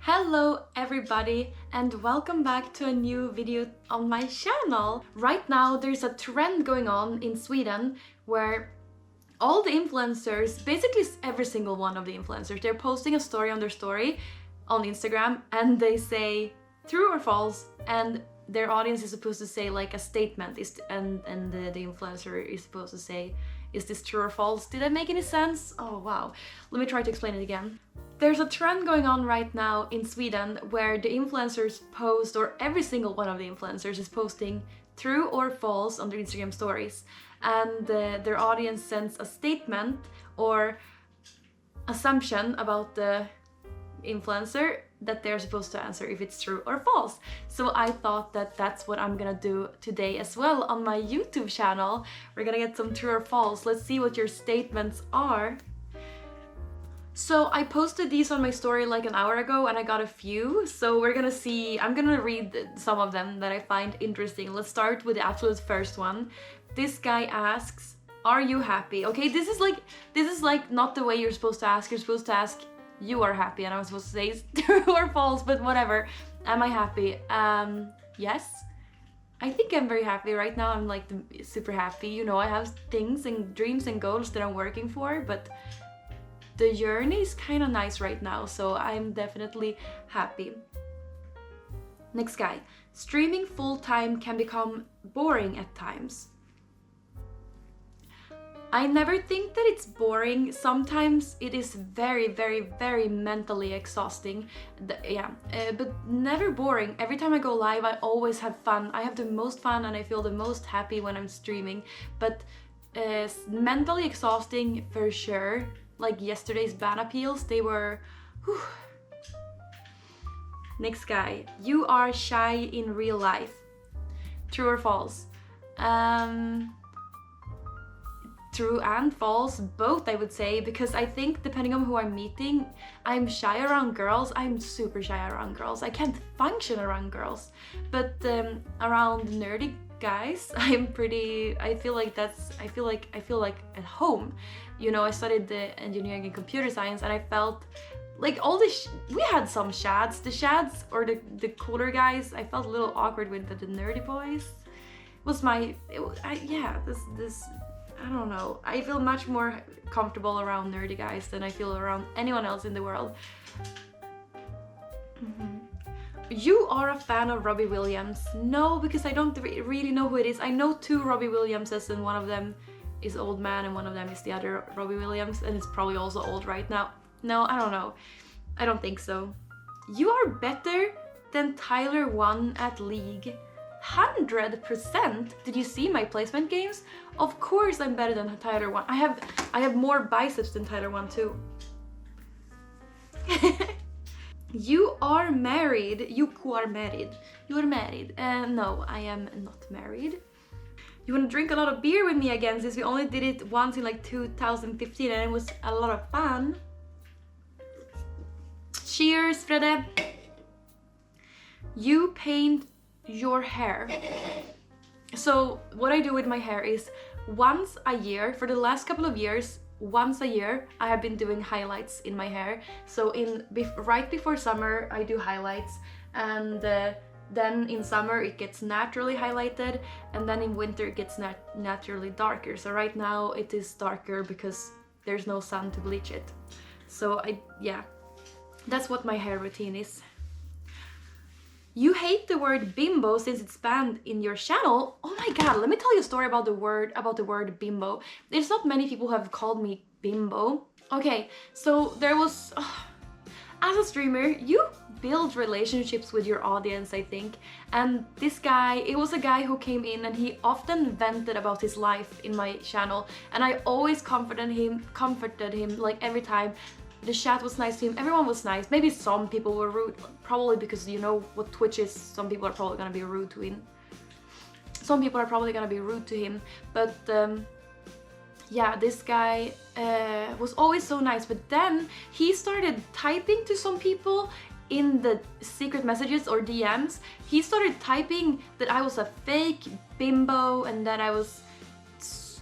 Hello everybody and welcome back to a new video on my channel. Right now there's a trend going on in Sweden where all the influencers, basically every single one of the influencers, they're posting a story on their story on Instagram and they say true or false, and their audience is supposed to say like a statement and the influencer is supposed to say, is this true or false? Did I make any sense? Oh wow, let me try to explain it again. There's a trend going on right now in Sweden where the influencers post, or every single one of the influencers is posting true or false on their Instagram stories, and their audience sends a statement or assumption about the influencer that they're supposed to answer if it's true or false. So I thought that that's what I'm gonna do today as well on my YouTube channel. We're gonna get some true or false. Let's see what your statements are. So I posted these on my story like an hour ago and I got a few, so we're gonna see. I'm gonna read some of them that I find interesting. Let's start with the absolute first one. This guy asks, are you happy? Okay, this is like not the way you're supposed to ask. You're supposed to ask, you are happy, and I was supposed to say true or false, but whatever. Am I happy? Yes. I think I'm very happy right now. I'm like super happy. You know, I have things and dreams and goals that I'm working for, but the journey is kind of nice right now, so I'm definitely happy. Next guy. Streaming full-time can become boring at times. I never think that it's boring. Sometimes it is very, very, very mentally exhausting. But never boring. Every time I go live, I always have fun. I have the most fun and I feel the most happy when I'm streaming. But mentally exhausting for sure. Like yesterday's banana peels, they were... Whew. Next guy. You are shy in real life. True or false? True and false, both I would say, because I think depending on who I'm meeting, I'm shy around girls. I'm super shy around girls. I can't function around girls, but around nerdy guys, I feel like at home. You know, I studied the engineering and computer science, and I felt like all we had some shads. The shads or the cooler guys, I felt a little awkward with, but the nerdy boys was I don't know. I feel much more comfortable around nerdy guys than I feel around anyone else in the world. You are a fan of Robbie Williams? No, because I don't really know who it is. I know two Robbie Williamses, and one of them is Old Man and one of them is the other Robbie Williams, and it's probably also old right now. No, I don't know. I don't think so. You are better than Tyler 1 at League. 100%. Did you see my placement games? Of course I'm better than Tyler 1. I have more biceps than Tyler 1 too. You are married. You are married. You are married. No, I am not married. You want to drink a lot of beer with me again, since we only did it once in like 2015 and it was a lot of fun. Cheers, Frede. You paint your hair. So what I do with my hair is once a year, for the last couple of years, once a year I have been doing highlights in my hair. So right before summer I do highlights, and then in summer it gets naturally highlighted, and then in winter it gets naturally darker. So right now it is darker because there's no sun to bleach it. So that's what my hair routine is. You hate the word bimbo since it's banned in your channel. Oh my god, let me tell you a story about the word bimbo. There's not many people who have called me bimbo. Okay, so there was... as a streamer, you build relationships with your audience, I think. And this guy, it was a guy who came in and he often vented about his life in my channel. And I always comforted him like every time. The chat was nice to him, everyone was nice. Maybe some people were rude, probably because you know what Twitch is, some people are probably gonna be rude to him. Some people are probably gonna be rude to him, but yeah, this guy was always so nice. But then he started typing to some people in the secret messages or DMs. He started typing that I was a fake bimbo and that I was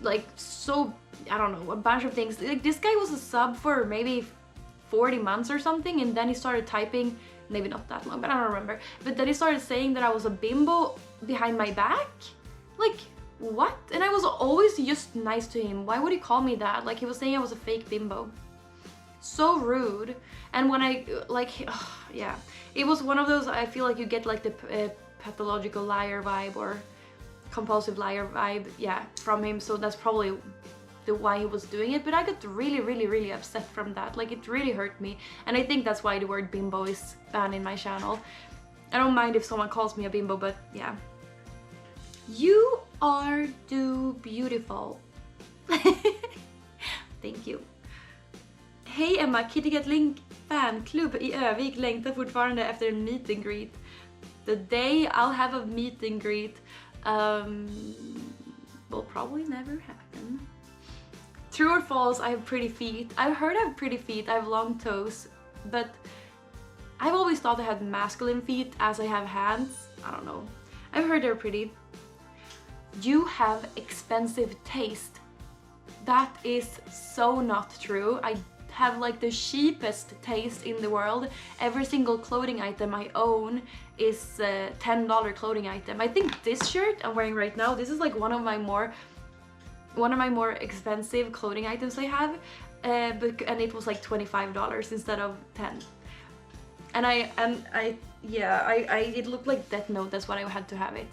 like so, I don't know, a bunch of things. Like this guy was a sub for maybe 40 months or something, and then he started typing maybe not that long, but I don't remember. But then he started saying that I was a bimbo behind my back. Like, what? And I was always just nice to him. Why would he call me that? Like, he was saying I was a fake bimbo. So rude. And when I, like, yeah. It was one of those, I feel like you get like the pathological liar vibe or compulsive liar vibe, yeah, from him. So that's probably the why he was doing it. But I got really, really, really upset from that. Like, it really hurt me. And I think that's why the word bimbo is banned in my channel. I don't mind if someone calls me a bimbo, but yeah. You are too beautiful. Thank you. Hej Emma, Kitty Cat Link fanklubb i Övik längtar fortfarande efter en meet and greet. The day I'll have a meet and greet will probably never happen. True or false, I have pretty feet. I've heard I have pretty feet, I have long toes, but I've always thought I had masculine feet as I have hands. I don't know. I've heard they're pretty. You have expensive taste. That is so not true. I have like the cheapest taste in the world. Every single clothing item I own is a $10 clothing item. I think this shirt I'm wearing right now, this is like one of my more expensive clothing items I have, and it was like $25 instead of 10. And it looked like Death Note. That's why I had to have it.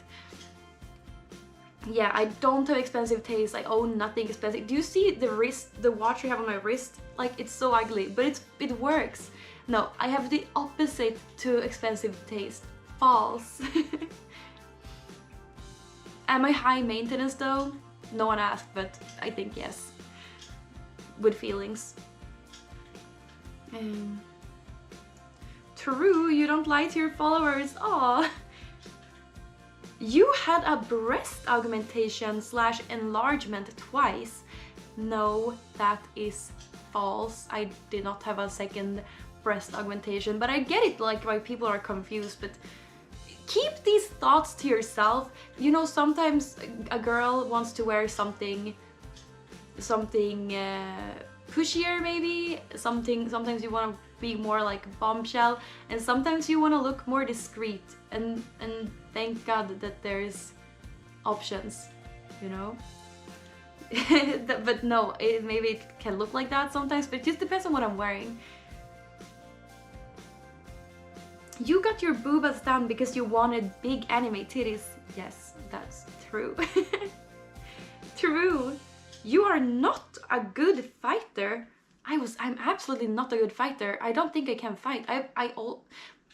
Yeah, I don't have expensive taste. I own nothing expensive. Do you see the watch I have on my wrist? Like, it's so ugly, but it works. No, I have the opposite to expensive taste. False. Am I high maintenance though? No one asked, but I think yes. With feelings. True, you don't lie to your followers. Aww. You had a breast augmentation / enlargement twice. No, that is false. I did not have a second breast augmentation, but I get it, like, why people are confused, but keep these thoughts to yourself. You know, sometimes a girl wants to wear something pushier maybe, sometimes you want to be more like bombshell, and sometimes you want to look more discreet, and thank God that there's options, you know. But no, maybe it can look like that sometimes, but it just depends on what I'm wearing. You got your boobas done because you wanted big anime titties. Yes, that's true. True. You are not a good fighter. I'm absolutely not a good fighter. I don't think I can fight.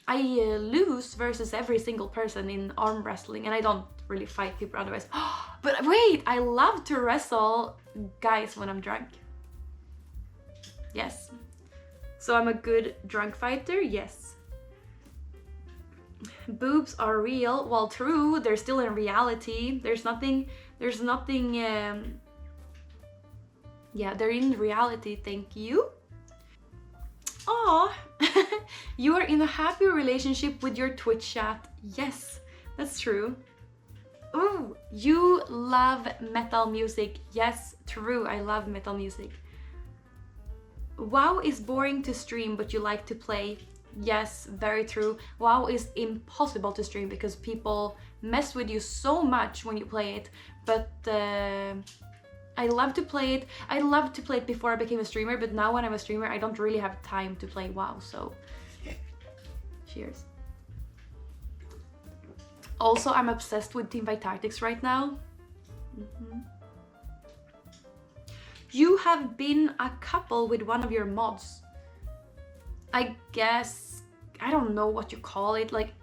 I lose versus every single person in arm wrestling, and I don't really fight people otherwise. But wait, I love to wrestle guys when I'm drunk. Yes. So I'm a good drunk fighter? Yes. Boobs are real. Well, true, they're still in reality. There's nothing, yeah, they're in reality, thank you. Aw, you are in a happy relationship with your Twitch chat. Yes, that's true. Ooh, you love metal music. Yes, true, I love metal music. WoW is boring to stream, but you like to play. Yes, very true. WoW is impossible to stream because people mess with you so much when you play it, but I love to play it. I loved to play it before I became a streamer, but now when I'm a streamer, I don't really have time to play WoW, so cheers. Also, I'm obsessed with Teamfight Tactics right now. You have been a couple with one of your mods. I guess, I don't know what you call it. Like,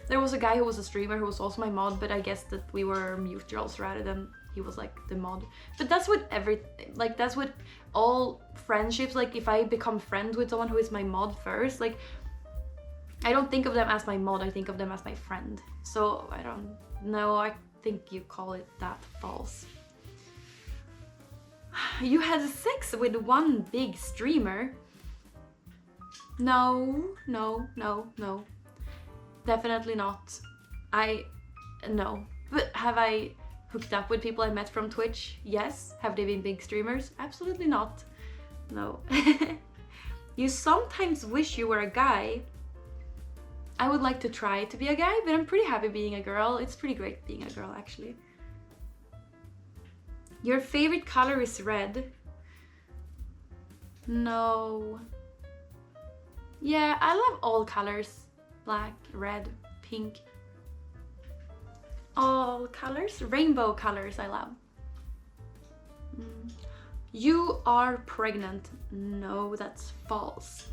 there was a guy who was a streamer who was also my mod, but I guess that we were mutuals rather than he was like the mod. But that's with like, that's with all friendships. Like, if I become friends with someone who is my mod first, like, I don't think of them as my mod, I think of them as my friend. So I don't know, I think you call it that. False. You had sex with one big streamer. No. Definitely not. No. But have I hooked up with people I met from Twitch? Yes. Have they been big streamers? Absolutely not. No. You sometimes wish you were a guy. I would like to try to be a guy, but I'm pretty happy being a girl. It's pretty great being a girl, actually. Your favorite color is red. No. Yeah, I love all colors. Black, red, pink. All colors. Rainbow colors I love. You are pregnant. No, that's false.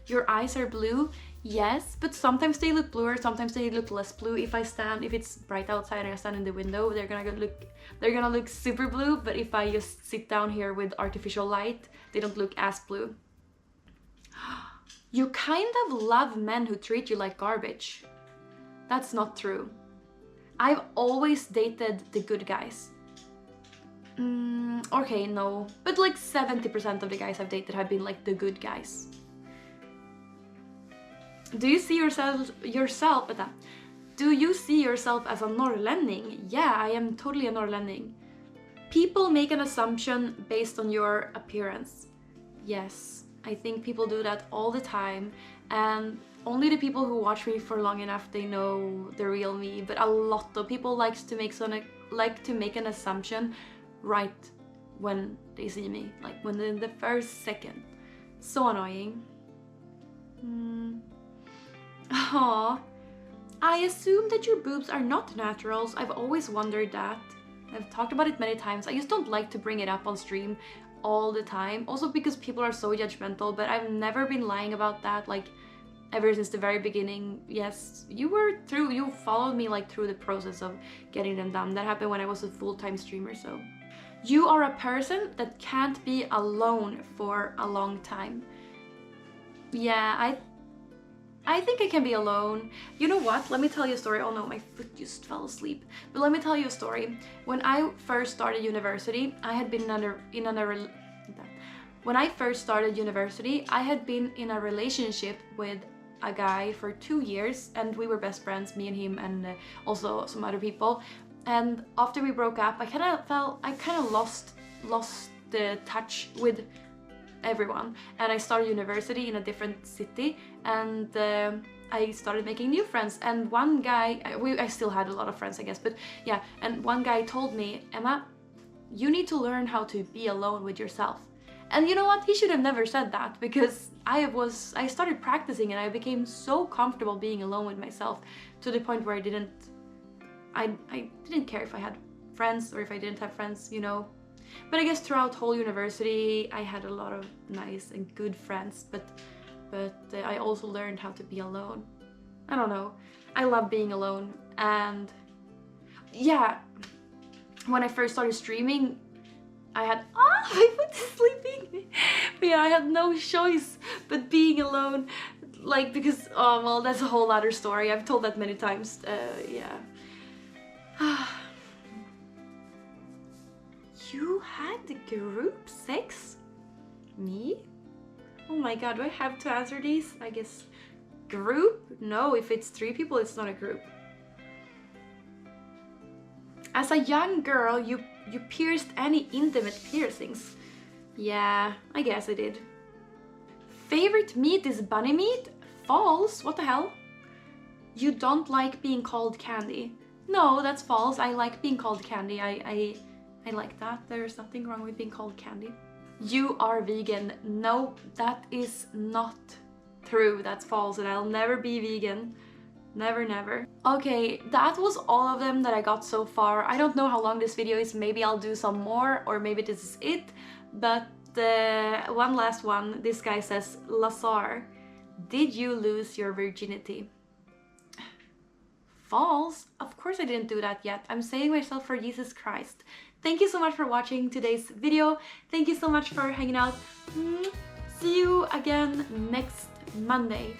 Your eyes are blue. Yes, but sometimes they look bluer, sometimes they look less blue. If it's bright outside and I stand in the window, they're gonna look super blue, but if I just sit down here with artificial light, they don't look as blue. You kind of love men who treat you like garbage. That's not true. I've always dated the good guys. Okay, no, but like 70% of the guys I've dated have been like the good guys. Do you see yourself Do you see yourself as a norrlänning? Yeah, I am totally a norrlänning. People make an assumption based on your appearance. Yes, I think people do that all the time, and only the people who watch me for long enough, they know the real me. But a lot of people like to make an assumption right when they see me, like when in the first second. So annoying. Aww. I assume that your boobs are not naturals. I've always wondered that. I've talked about it many times. I just don't like to bring it up on stream all the time. Also because people are so judgmental, but I've never been lying about that, like ever since the very beginning. Yes, you followed me like through the process of getting them done. That happened when I was a full-time streamer, so. You are a person that can't be alone for a long time. Yeah, I think I can be alone. You know what? Let me tell you a story. Oh no, my foot just fell asleep. But let me tell you a story. When I first started university, I had been when I first started university, I had been in a relationship with a guy for 2 years, and we were best friends, me and him, and also some other people. And after we broke up, I kind of lost the touch with everyone, and I started university in a different city, and I started making new friends. And one guy, I still had a lot of friends, I guess, but yeah, and one guy told me, Emma, you need to learn how to be alone with yourself. And you know what? He should have never said that, because I started practicing and I became so comfortable being alone with myself to the point where I didn't care if I had friends or if I didn't have friends, you know. But I guess throughout whole university, I had a lot of nice and good friends, but I also learned how to be alone. I don't know. I love being alone, and yeah, when I first started streaming, I had my foot is sleeping. But yeah, I had no choice but being alone, like, because well, that's a whole other story. I've told that many times. Yeah. You had group sex? Me? Oh my god, do I have to answer these? I guess group? No, if it's 3 people, it's not a group. As a young girl, you pierced any intimate piercings? Yeah, I guess I did. Favorite meat is bunny meat? False, what the hell? You don't like being called Candy? No, that's false. I like being called Candy. I like that. There's nothing wrong with being called Candy. You are vegan. No, that is not true. That's false, and I'll never be vegan. Never, never. Okay, that was all of them that I got so far. I don't know how long this video is. Maybe I'll do some more, or maybe this is it. But one last one. This guy says, Lazar, did you lose your virginity? False. Of course I didn't do that yet. I'm saving myself for Jesus Christ. Thank you so much for watching today's video. Thank you so much for hanging out. See you again next Monday.